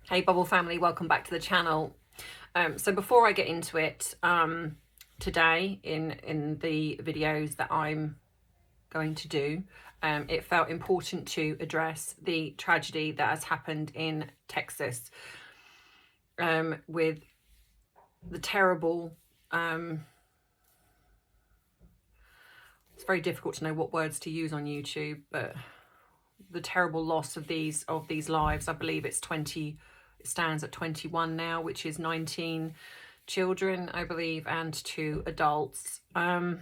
Hey Bubble family, welcome back to the channel. So before I get into it, today in the videos that I'm going to do, it felt important to address the tragedy that has happened in Texas, with the terrible, it's very difficult to know what words to use on YouTube, but the terrible loss of these lives. I believe it stands at 21 now, which is 19 children, I believe, and 2 adults. I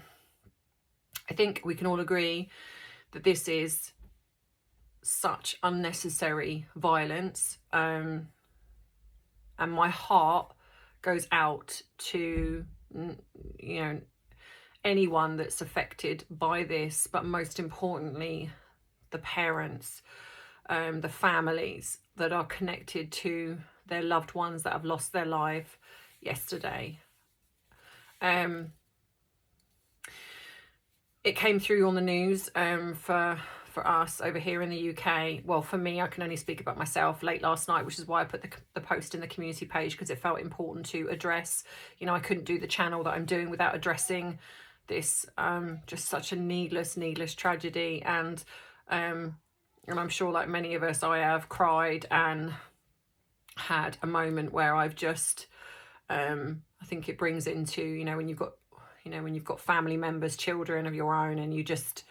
think we can all agree that this is such unnecessary violence, and my heart goes out to, you know, anyone that's affected by this, but most importantly the parents, the families that are connected to their loved ones that have lost their life yesterday. It came through on the news for us over here in the UK. Well, for me, I can only speak about myself, late last night, which is why I put the post in the community page, because it felt important to address. You know, I couldn't do the channel that I'm doing without addressing this just such a needless tragedy. And I'm sure, like many of us, I have cried and had a moment where I've just, I think it brings into, when you've got family members, children of your own, and you just,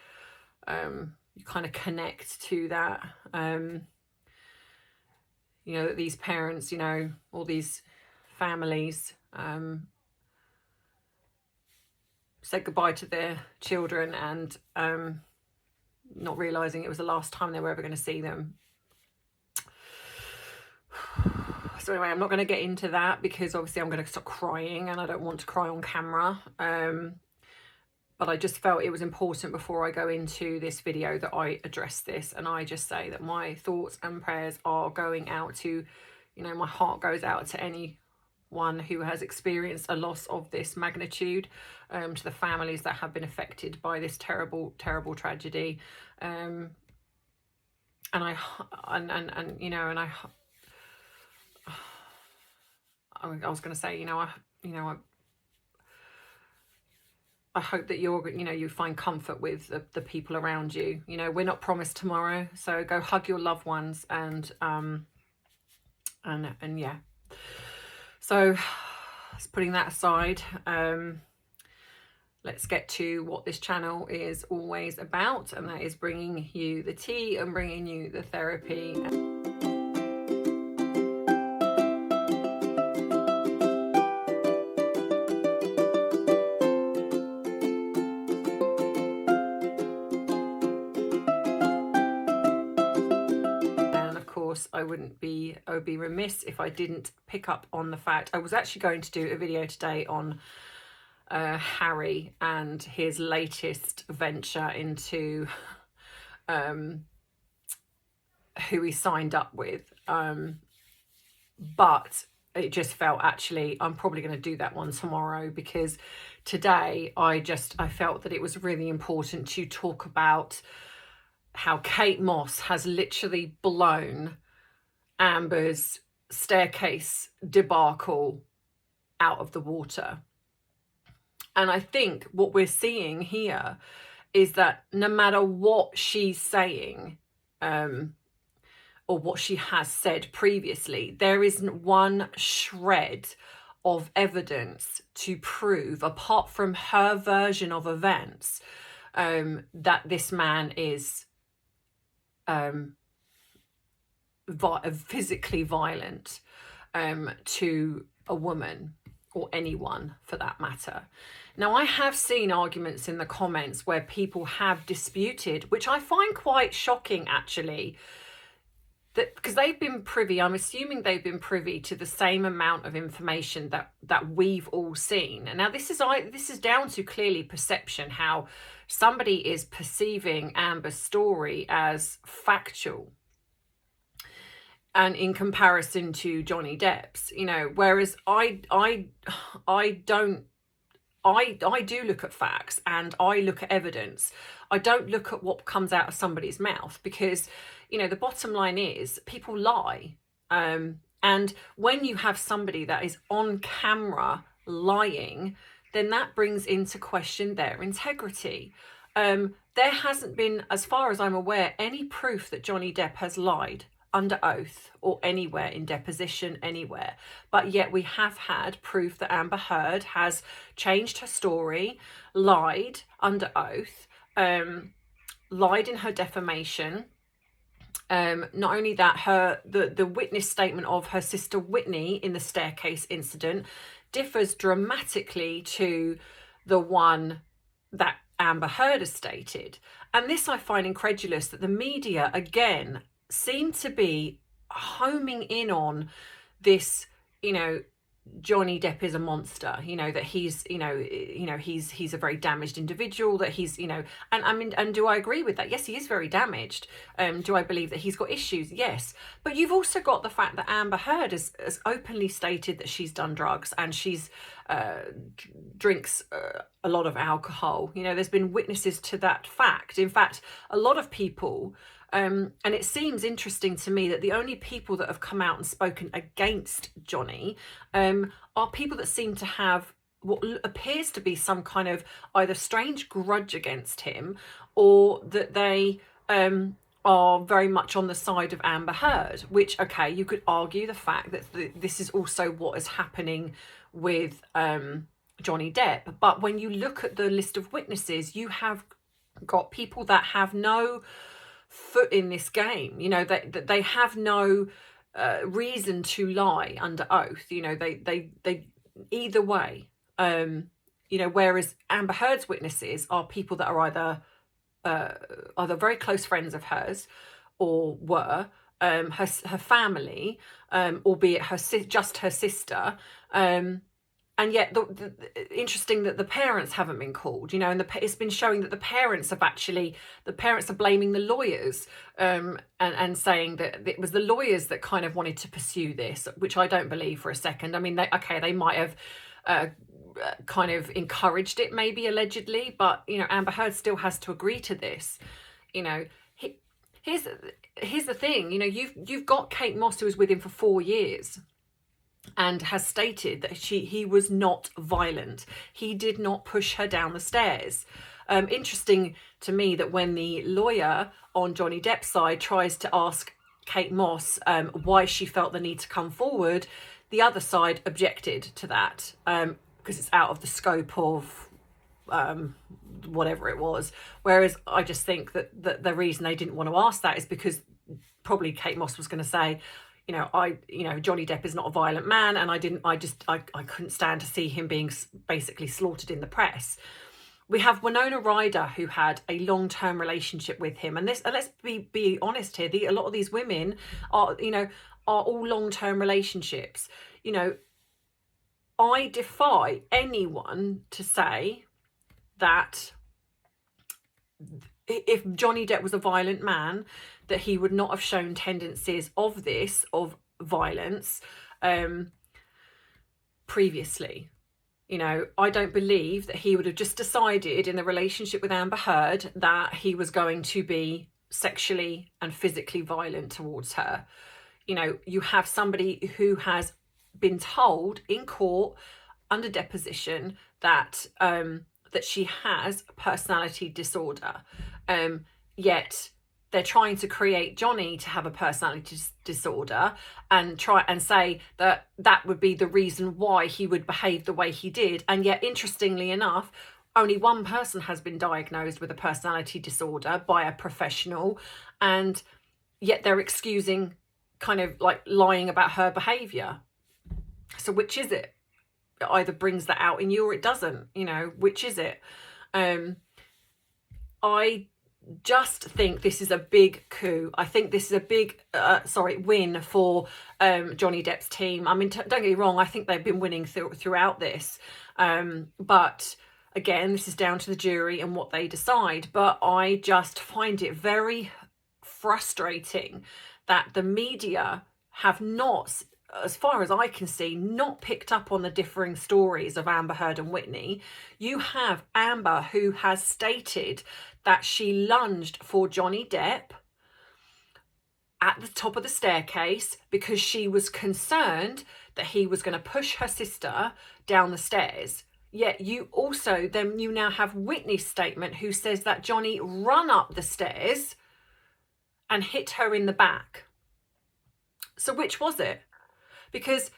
you kind of connect to that, that these parents, all these families, said goodbye to their children, and not realizing it was the last time they were ever going to see them. So anyway, I'm not going to get into that because obviously I'm going to start crying and I don't want to cry on camera. But I just felt it was important before I go into this video that I address this, and I just say that my thoughts and prayers are going out to, my heart goes out to anyone who has experienced a loss of this magnitude, to the families that have been affected by this terrible tragedy, and I was going to say, I hope that you find comfort with the people around you. We're not promised tomorrow, so go hug your loved ones, and yeah. So putting that aside, let's get to what this channel is always about, and that is bringing you the tea and bringing you the therapy. I would be remiss if I didn't pick up on the fact I was actually going to do a video today on Harry and his latest venture into who he signed up with, but it just felt, actually I'm probably going to do that one tomorrow, because today I felt that it was really important to talk about how Kate Moss has literally blown Amber's staircase debacle out of the water. And I think what we're seeing here is that no matter what she's saying, or what she has said previously, there isn't one shred of evidence to prove, apart from her version of events, that this man is physically violent to a woman, or anyone for that matter. Now, I have seen arguments in the comments where people have disputed, which I find quite shocking actually, that because they've been privy, I'm assuming they've been privy to the same amount of information that we've all seen. And now this is down to clearly perception, how somebody is perceiving Amber's story as factual, and in comparison to Johnny Depp's, whereas I do look at facts and I look at evidence. I don't look at what comes out of somebody's mouth, because, the bottom line is people lie. And when you have somebody that is on camera lying, then that brings into question their integrity. There hasn't been, as far as I'm aware, any proof that Johnny Depp has lied under oath or anywhere in deposition anywhere. But yet we have had proof that Amber Heard has changed her story, lied under oath, lied in her defamation. Not only that, the witness statement of her sister Whitney in the staircase incident differs dramatically to the one that Amber Heard has stated. And this I find incredulous, that the media again seem to be homing in on this, Johnny Depp is a monster, that he's, he's a very damaged individual, that he's, and I mean, and do I agree with that? Yes, he is very damaged. Do I believe that he's got issues? Yes. But you've also got the fact that Amber Heard has openly stated that she's done drugs and she's drinks a lot of alcohol. There's been witnesses to that fact. In fact, a lot of people, and it seems interesting to me that the only people that have come out and spoken against Johnny are people that seem to have what appears to be some kind of either strange grudge against him, or that they are very much on the side of Amber Heard, which, okay, you could argue the fact that this is also what is happening with Johnny Depp. But when you look at the list of witnesses, you have got people that have no foot in this game. They have no reason to lie under oath. They either way. Whereas Amber Heard's witnesses are people that are either very close friends of hers, or were her family, albeit just her sister. And yet, interesting that the parents haven't been called, and it's been showing that the parents are blaming the lawyers, and saying that it was the lawyers that kind of wanted to pursue this, which I don't believe for a second. I mean, they might have kind of encouraged it, maybe allegedly, but Amber Heard still has to agree to this. Here's the thing, you've got Kate Moss, who was with him for 4 years, and has stated that he was not violent. He did not push her down the stairs. Interesting to me that when the lawyer on Johnny Depp's side tries to ask Kate Moss why she felt the need to come forward, the other side objected to that, because it's out of the scope of whatever it was. Whereas I just think that the reason they didn't want to ask that is because probably Kate Moss was going to say, Johnny Depp is not a violent man, and I couldn't stand to see him being basically slaughtered in the press. We have Winona Ryder, who had a long-term relationship with him, and let's be honest here. A lot of these women are all long-term relationships. I defy anyone to say that if Johnny Depp was a violent man, that he would not have shown tendencies of violence previously. I don't believe that he would have just decided in the relationship with Amber Heard that he was going to be sexually and physically violent towards her. You have somebody who has been told in court under deposition that she has a personality disorder, yet they're trying to create Johnny to have a personality disorder and try and say that would be the reason why he would behave the way he did. And yet, interestingly enough, only one person has been diagnosed with a personality disorder by a professional, and yet they're excusing kind of like lying about her behavior. So which is it? It either brings that out in you or it doesn't, which is it? I just think this is a big coup. I think this is a big win for Johnny Depp's team. I mean, don't get me wrong, I think they've been winning throughout this, but again, this is down to the jury and what they decide. But I just find it very frustrating that the media have not, as far as I can see, not picked up on the differing stories of Amber Heard and Whitney. You have Amber, who has stated that she lunged for Johnny Depp at the top of the staircase because she was concerned that he was going to push her sister down the stairs. Yet you now have Whitney's statement, who says that Johnny ran up the stairs and hit her in the back. So which was it? Because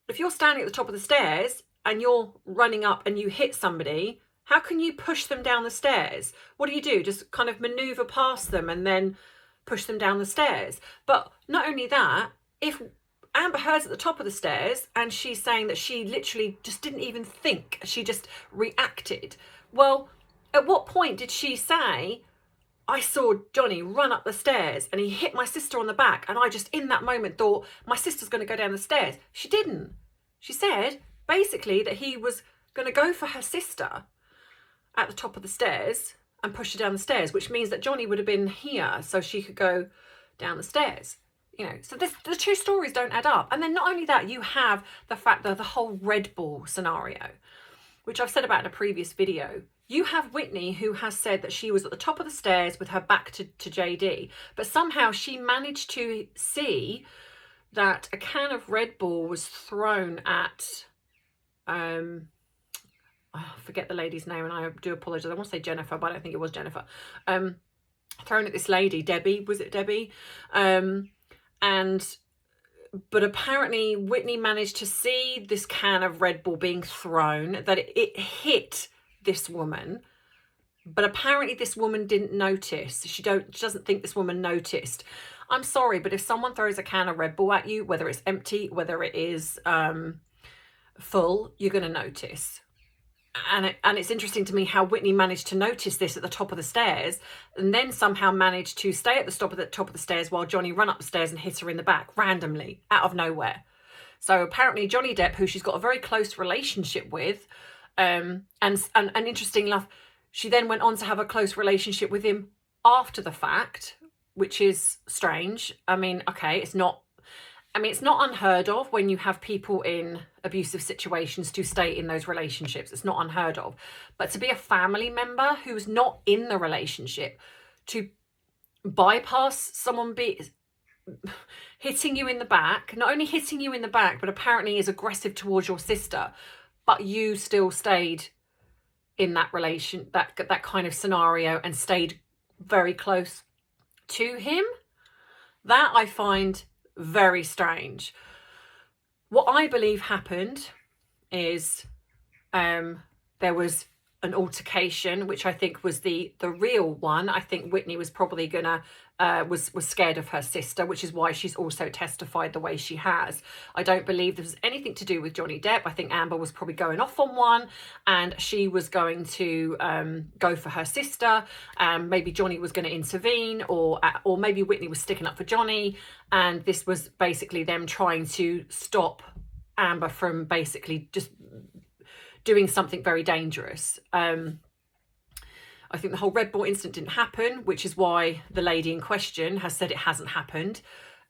if you're standing at the top of the stairs and you're running up and you hit somebody, how can you push them down the stairs? What do? Just kind of maneuver past them and then push them down the stairs? But not only that, if Amber Heard's at the top of the stairs and she's saying that she literally just didn't even think, she just reacted. Well, at what point did she say, I saw Johnny run up the stairs and he hit my sister on the back, and I just in that moment thought my sister's going to go down the stairs? She didn't. She said basically that he was going to go for her sister at the top of the stairs and push her down the stairs, which means that Johnny would have been here so she could go down the stairs. You know, so the two stories don't add up. And then not only that, you have the fact that the whole Red Bull scenario, which I've said about in a previous video. You have Whitney, who has said that she was at the top of the stairs with her back to JD, but somehow she managed to see that a can of Red Bull was thrown at, I forget the lady's name, and I do apologise. I want to say Jennifer, but I don't think it was Jennifer. Thrown at this lady, Debbie, was it Debbie? But apparently Whitney managed to see this can of Red Bull being thrown, that it hit this woman, but apparently this woman didn't notice. She doesn't think this woman noticed. I'm sorry, but if someone throws a can of Red Bull at you, whether it's empty, whether it is full, you're going to notice. And it's interesting to me how Whitney managed to notice this at the top of the stairs, and then somehow managed to stay at the top of the stairs while Johnny ran up the stairs and hit her in the back randomly out of nowhere. So apparently Johnny Depp, who she's got a very close relationship with, and interesting enough, she then went on to have a close relationship with him after the fact, which is strange. I mean, okay, it's not unheard of when you have people in abusive situations to stay in those relationships. It's not unheard of. But to be a family member who's not in the relationship, to bypass someone hitting you in the back, not only hitting you in the back, but apparently is aggressive towards your sister, but you still stayed in that that kind of scenario and stayed very close to him, that I find very strange. What I believe happened is there was an altercation, which I think was the real one. I think Whitney was probably gonna was scared of her sister, which is why she's also testified the way she has. I don't believe there was anything to do with Johnny Depp. I think Amber was probably going off on one, and she was going to go for her sister. Maybe Johnny was going to intervene, or maybe Whitney was sticking up for Johnny, and this was basically them trying to stop Amber from basically just doing something very dangerous. I think the whole Red Bull incident didn't happen, which is why the lady in question has said it hasn't happened.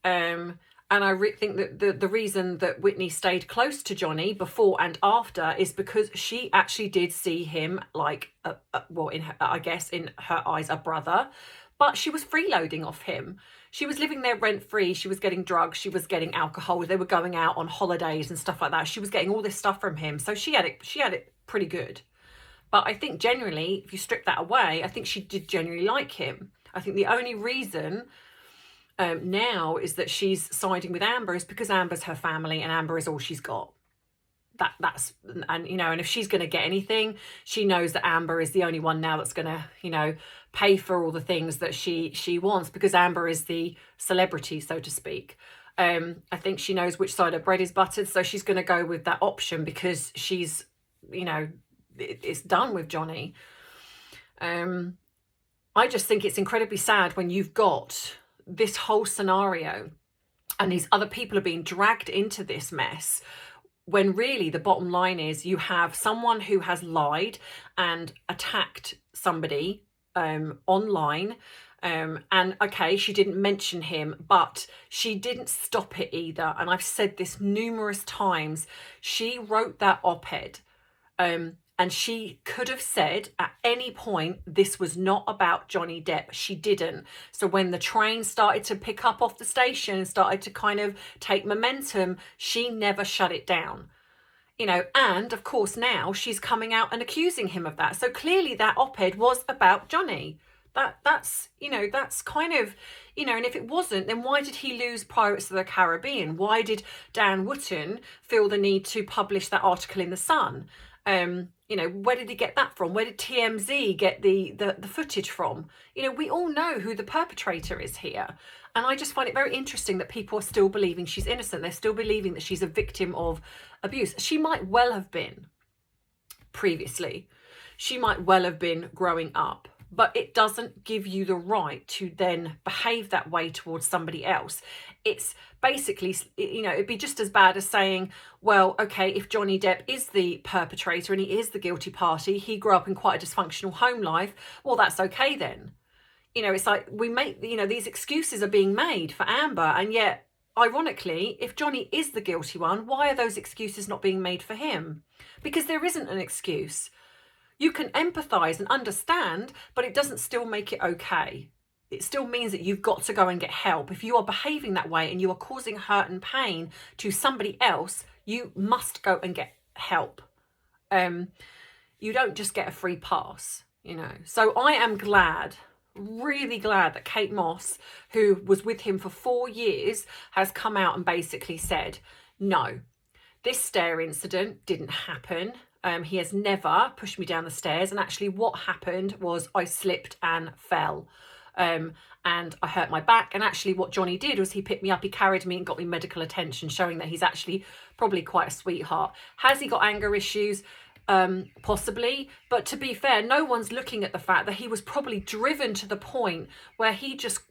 And I think that the reason that Whitney stayed close to Johnny before and after is because she actually did see him like, I guess in her eyes, a brother. But she was freeloading off him. She was living there rent-free. She was getting drugs. She was getting alcohol. They were going out on holidays and stuff like that. She was getting all this stuff from him. So she had it pretty good. But I think generally, if you strip that away, I think she did genuinely like him. I think the only reason now is that she's siding with Amber is because Amber's her family and Amber is all she's got. And if she's going to get anything, she knows that Amber is the only one now that's going to, pay for all the things that she wants, because Amber is the celebrity, so to speak. I think she knows which side her bread is buttered, so she's going to go with that option because she's, it's done with Johnny. I just think it's incredibly sad when you've got this whole scenario and these other people are being dragged into this mess, when really the bottom line is you have someone who has lied and attacked somebody online. And okay, she didn't mention him, but she didn't stop it either. And I've said this numerous times. She wrote that op-ed And she could have said at any point, this was not about Johnny Depp. She didn't. So when the train started to pick up off the station and started to kind of take momentum, she never shut it down. You know, and of course now she's coming out and accusing him of that. So clearly that op-ed was about Johnny. That's, you know, that's kind of, you know, and if it wasn't, then why did he lose Pirates of the Caribbean? Why did Dan Wootton feel the need to publish that article in The Sun? You know, where did he get that from? Where did TMZ get the footage from? You know, we all know who the perpetrator is here. And I just find it very interesting that people are still believing she's innocent. They're still believing that she's a victim of abuse. She might well have been previously. She might well have been growing up. But it doesn't give you the right to then behave that way towards somebody else. It's basically, you know, it'd be just as bad as saying, well, okay, if Johnny Depp is the perpetrator and he is the guilty party, he grew up in quite a dysfunctional home life, well, that's okay then. You know, it's like we make, you know, these excuses are being made for Amber, and yet, ironically, if Johnny is the guilty one, why are those excuses not being made for him? Because there isn't an excuse. You can empathise and understand, but it doesn't still make it okay. It still means that you've got to go and get help. If you are behaving that way and you are causing hurt and pain to somebody else, you must go and get help. You don't just get a free pass, you know. So I am glad, really glad that Kate Moss, who was with him for 4 years, has come out and basically said, no, this stair incident didn't happen. He has never pushed me down the stairs. And actually what happened was I slipped and fell. And I hurt my back. And actually what Johnny did was he picked me up, he carried me and got me medical attention, showing that he's actually probably quite a sweetheart. Has he got anger issues? Possibly. But to be fair, no one's looking at the fact that he was probably driven to the point where he just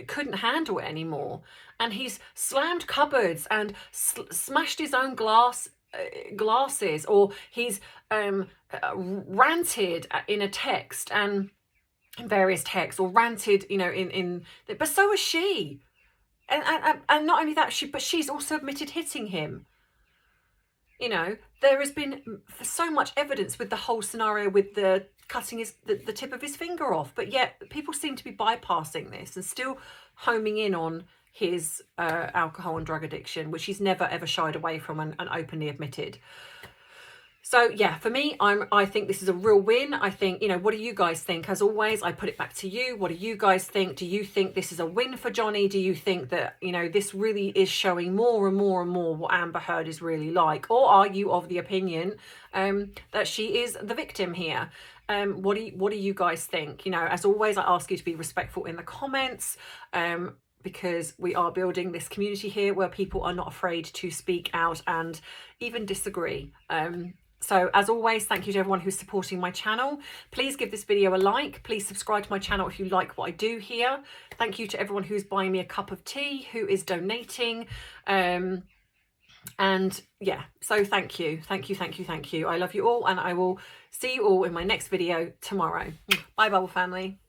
couldn't handle it anymore. And he's slammed cupboards and smashed his own glasses, or he's ranted in a text and in various texts, or ranted, you know, but so is she, and not only that, but she's also admitted hitting him. You know, there has been so much evidence with the whole scenario with the cutting the tip of his finger off, but yet people seem to be bypassing this and still homing in on his alcohol and drug addiction, which he's never ever shied away from and openly admitted. So yeah, for me, I think this is a real win. I think, you know, what do you guys think? As always, I put it back to you. What do you guys think? Do you think this is a win for Johnny? Do you think that, you know, this really is showing more and more and more what Amber Heard is really like? Or are you of the opinion that she is the victim here? What do you guys think? You know, as always, I ask you to be respectful in the comments, because we are building this community here where people are not afraid to speak out and even disagree. So as always, thank you to everyone who's supporting my channel. Please give this video a like. Please subscribe to my channel if you like what I do here. Thank you to everyone who's buying me a cup of tea, who is donating. And yeah, so thank you. Thank you, thank you, thank you. I love you all, and I will see you all in my next video tomorrow. Bye, Bubble family.